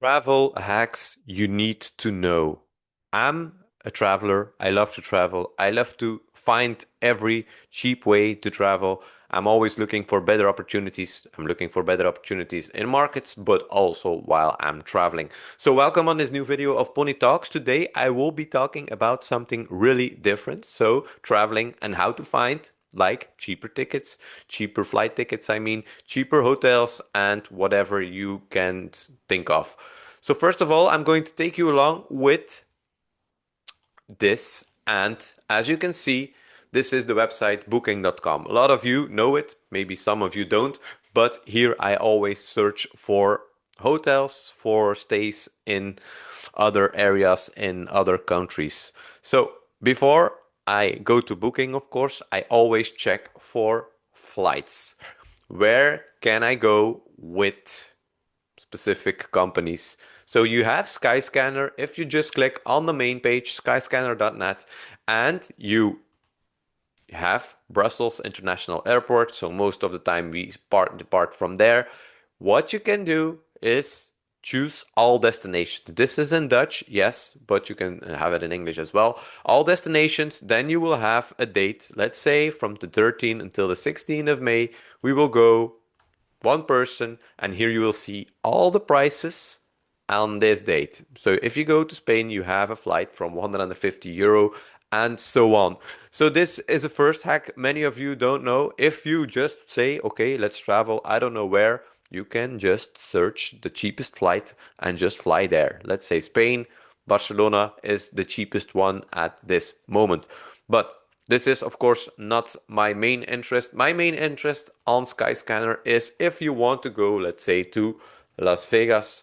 Travel hacks you need to know. I'm a traveler. I love to travel. I love to find every cheap way to travel. I'm always looking for better opportunities. I'm looking for better opportunities in markets, but also while I'm traveling. So, welcome on this new video of Pony Talks. Today, I will be talking about something really different. So, traveling and how to find like cheaper tickets, cheaper flight tickets, I mean, cheaper hotels, and whatever you can think of. So, first of all, I'm going to take you along with this. And as you can see, this is the website booking.com. A lot of you know it, maybe some of you don't, but here I always search for hotels, for stays in other areas in other countries. So before I go to booking, of course, I always check for flights. Where can I go with specific companies? So you have Skyscanner. If you just click on the main page, skyscanner.net, and you have Brussels International Airport. So most of the time we depart from there. What you can do is choose all destinations. This is in Dutch, yes, but you can have it in English as well. All destinations, then you will have a date. Let's say from the 13th until the 16th of May, we will go one person, and here you will see all the prices on this date. So if you go to Spain, you have a flight from 150 euro and so on. So this is a first hack many of you don't know. If you just say, okay, let's travel, I don't know where, you can just search the cheapest flight and just fly there. Let's say Spain, Barcelona is the cheapest one at this moment. But this is, of course, not my main interest. My main interest on Skyscanner is if you want to go, let's say, to Las Vegas,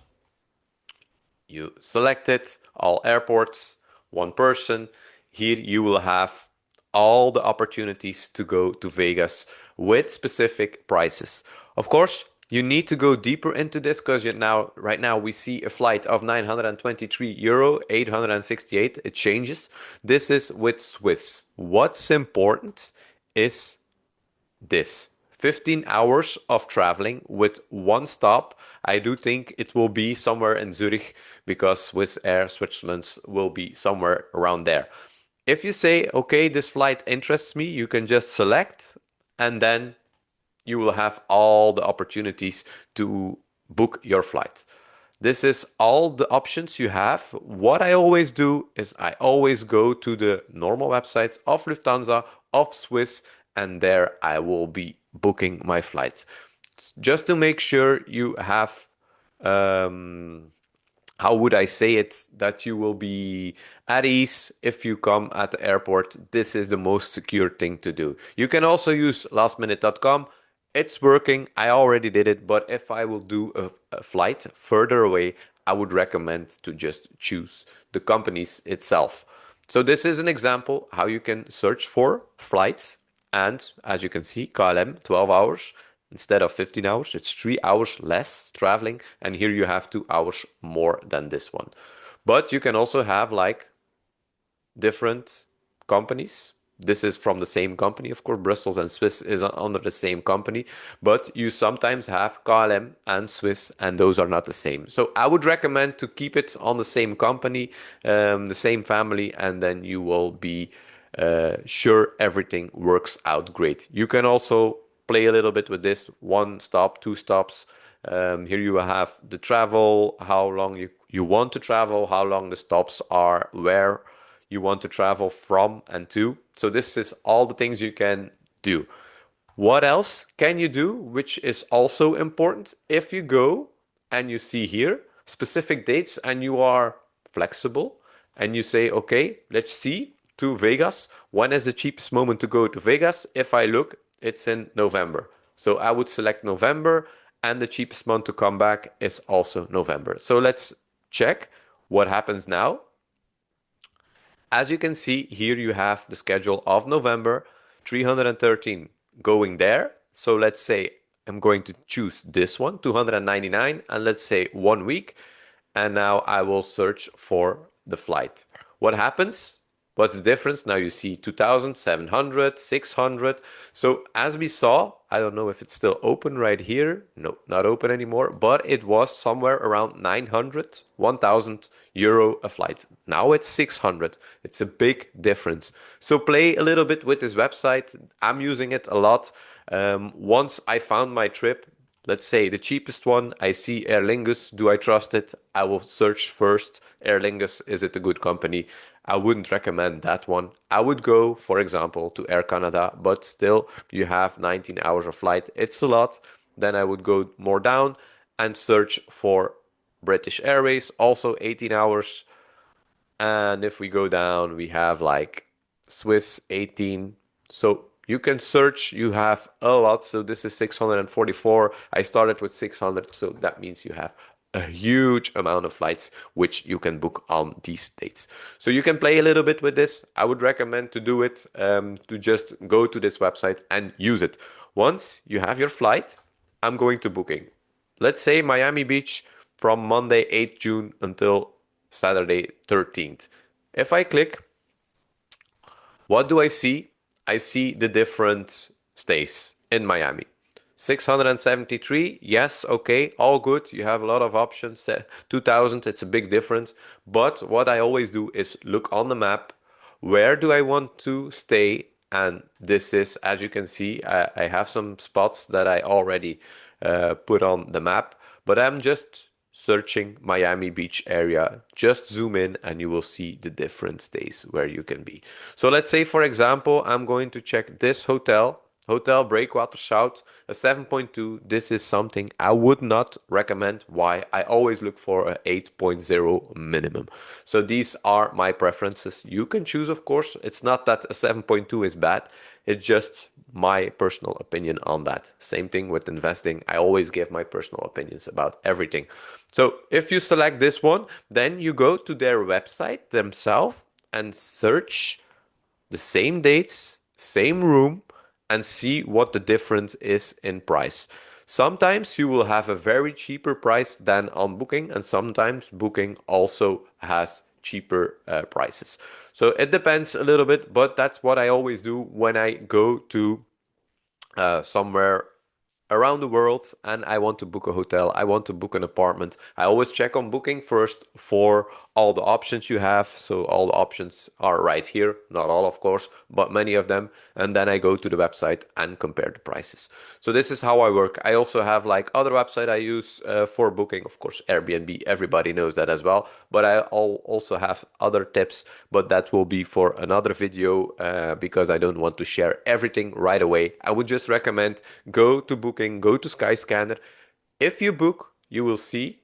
you select it, all airports, one person. Here you will have all the opportunities to go to Vegas with specific prices. Of course, you need to go deeper into this because right now we see a flight of 923 euro, 868. It changes. This is with Swiss. What's important is this 15 hours of traveling with one stop. I do think it will be somewhere in Zurich because Swiss Air Switzerland's will be somewhere around there. If you say, okay, this flight interests me, you can just select and then you will have all the opportunities to book your flight. This is all the options you have. What I always do is I always go to the normal websites of Lufthansa, of Swiss, and there I will be booking my flights. Just to make sure you have, um, how would I say it, that you will be at ease if you come at the airport. This is the most secure thing to do. You can also use lastminute.com. It's working. I already did it, but if I will do a flight further away, I would recommend to just choose the companies itself. So this is an example how you can search for flights. And as you can see, KLM, 12 hours. Instead of 15 hours, it's 3 hours less traveling. And here you have 2 hours more than this one. But you can also have like different companies. This is from the same company, of course. Brussels and Swiss is under the same company, but you sometimes have KLM and Swiss, and those are not the same. So I would recommend to keep it on the same company, the same family, and then you will be sure everything works out great. You can also play a little bit with this one stop, two stops. Here you have the travel, how long you want to travel, how long the stops are, where you want to travel from and to. So this is all the things you can do. What else can you do, which is also important? If you go and you see here specific dates and you are flexible and you say, okay, let's see to Vegas. When is the cheapest moment to go to Vegas? If I look, it's in November. So I would select November and the cheapest month to come back is also November. So let's check what happens now. As you can see, here you have the schedule of November, 313 going there. So let's say I'm going to choose this one, 299, and let's say 1 week. And now I will search for the flight. What happens? What's the difference? Now you see 2,000, 700, 600. So as we saw, I don't know if it's still open right here. No, not open anymore, but it was somewhere around 900, 1,000 euro a flight. Now it's 600. It's a big difference. So play a little bit with this website. I'm using it a lot. Once I found my trip, let's say the cheapest one, I see Aer Lingus. Do I trust it? I will search first. Aer Lingus, is it a good company? I wouldn't recommend that one. I would go, for example, to Air Canada, but still, you have 19 hours of flight. It's a lot. Then I would go more down and search for British Airways, also 18 hours. And if we go down, we have like Swiss 18. So you can search, you have a lot. So this is 644. I started with 600. So that means you have a huge amount of flights which you can book on these dates. So you can play a little bit with this. I would recommend to do it, to just go to this website and use it. Once you have your flight, I'm going to booking. Let's say Miami Beach from Monday 8th June until Saturday 13th. If I click, what do I see? I see the different stays in Miami. 673, yes, okay, all good. You have a lot of options. 2000, it's a big difference. But what I always do is look on the map. Where do I want to stay? And this is, as you can see, I have some spots that I already put on the map, but I'm just searching Miami Beach area. Just zoom in and you will see the different stays where you can be. So let's say, for example, I'm going to check this hotel. Hotel Breakwater South, a 7.2. This is something I would not recommend. Why? I always look for a 8.0 minimum. So these are my preferences. You can choose, of course. It's not that a 7.2 is bad. It's just my personal opinion on that. Same thing with investing. I always give my personal opinions about everything. So if you select this one, then you go to their website themselves and search the same dates, same room, and see what the difference is in price. Sometimes you will have a very cheaper price than on Booking, and sometimes Booking also has cheaper prices. So it depends a little bit, but that's what I always do when I go to somewhere around the world and I want to book a hotel, I want to book an apartment. I always check on Booking first for all the options you have. So all the options are right here, not all of course, but many of them. And then I go to the website and compare the prices. So this is how I work. I also have like other website I use for booking, of course, Airbnb. Everybody knows that as well. But I also have other tips, but that will be for another video because I don't want to share everything right away. I would just recommend go to Booking, go to Skyscanner. If you book, you will see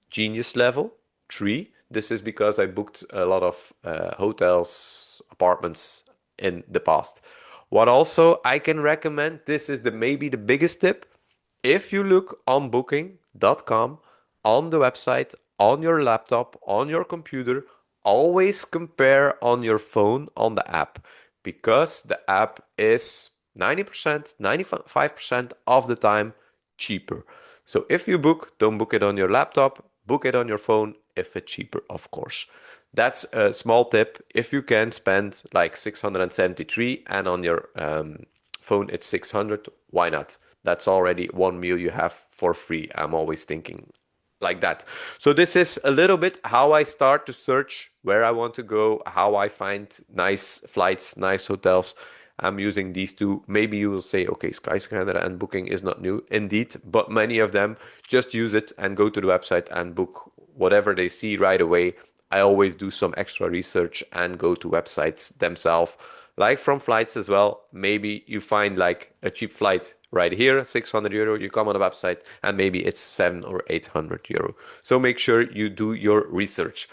Genius level 3. This is because I booked a lot of hotels, apartments in the past. What also I can recommend, this is the maybe the biggest tip. If you look on booking.com, on the website, on your laptop, on your computer, always compare on your phone on the app because the app is 90%, 95% of the time cheaper. So if you book, don't book it on your laptop, book it on your phone if it's cheaper, of course. That's a small tip. If you can spend like 673 and on your phone it's 600, why not? That's already one meal you have for free. I'm always thinking like that. So this is a little bit how I start to search where I want to go, how I find nice flights, nice hotels. I'm using these two. Maybe you will say, okay, Skyscanner and Booking is not new. Indeed, but many of them just use it and go to the website and book whatever they see right away. I always do some extra research and go to websites themselves, like from flights as well. Maybe you find like a cheap flight right here, 600 euro. You come on the website and maybe it's 7 or 800 euro. So make sure you do your research.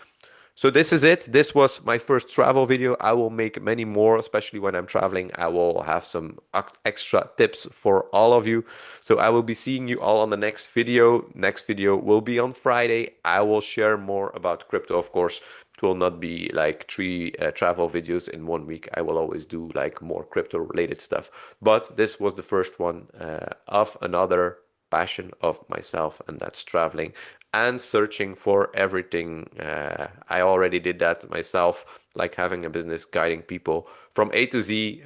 So this is it. This was my first travel video. I will make many more, especially when I'm traveling. I will have some extra tips for all of you. So I will be seeing you all on the next video. Next video will be on Friday. I will share more about crypto, of course. It will not be like three travel videos in 1 week. I will always do like more crypto related stuff. But this was the first one of another passion of myself, and that's traveling. and searching for everything. I already did that myself, like having a business guiding people from A to Z,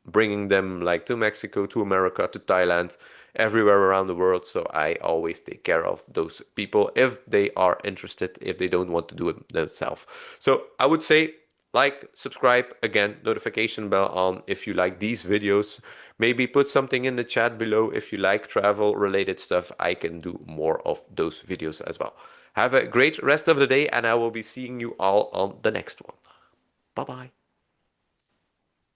bringing them like to Mexico, to America, to Thailand, everywhere around the world. So I always take care of those people if they are interested, if they don't want to do it themselves. So I would say like, subscribe, again, notification bell on if you like these videos. Maybe put something in the chat below if you like travel related stuff. I can do more of those videos as well. Have a great rest of the day, and I will be seeing you all on the next one. Bye bye.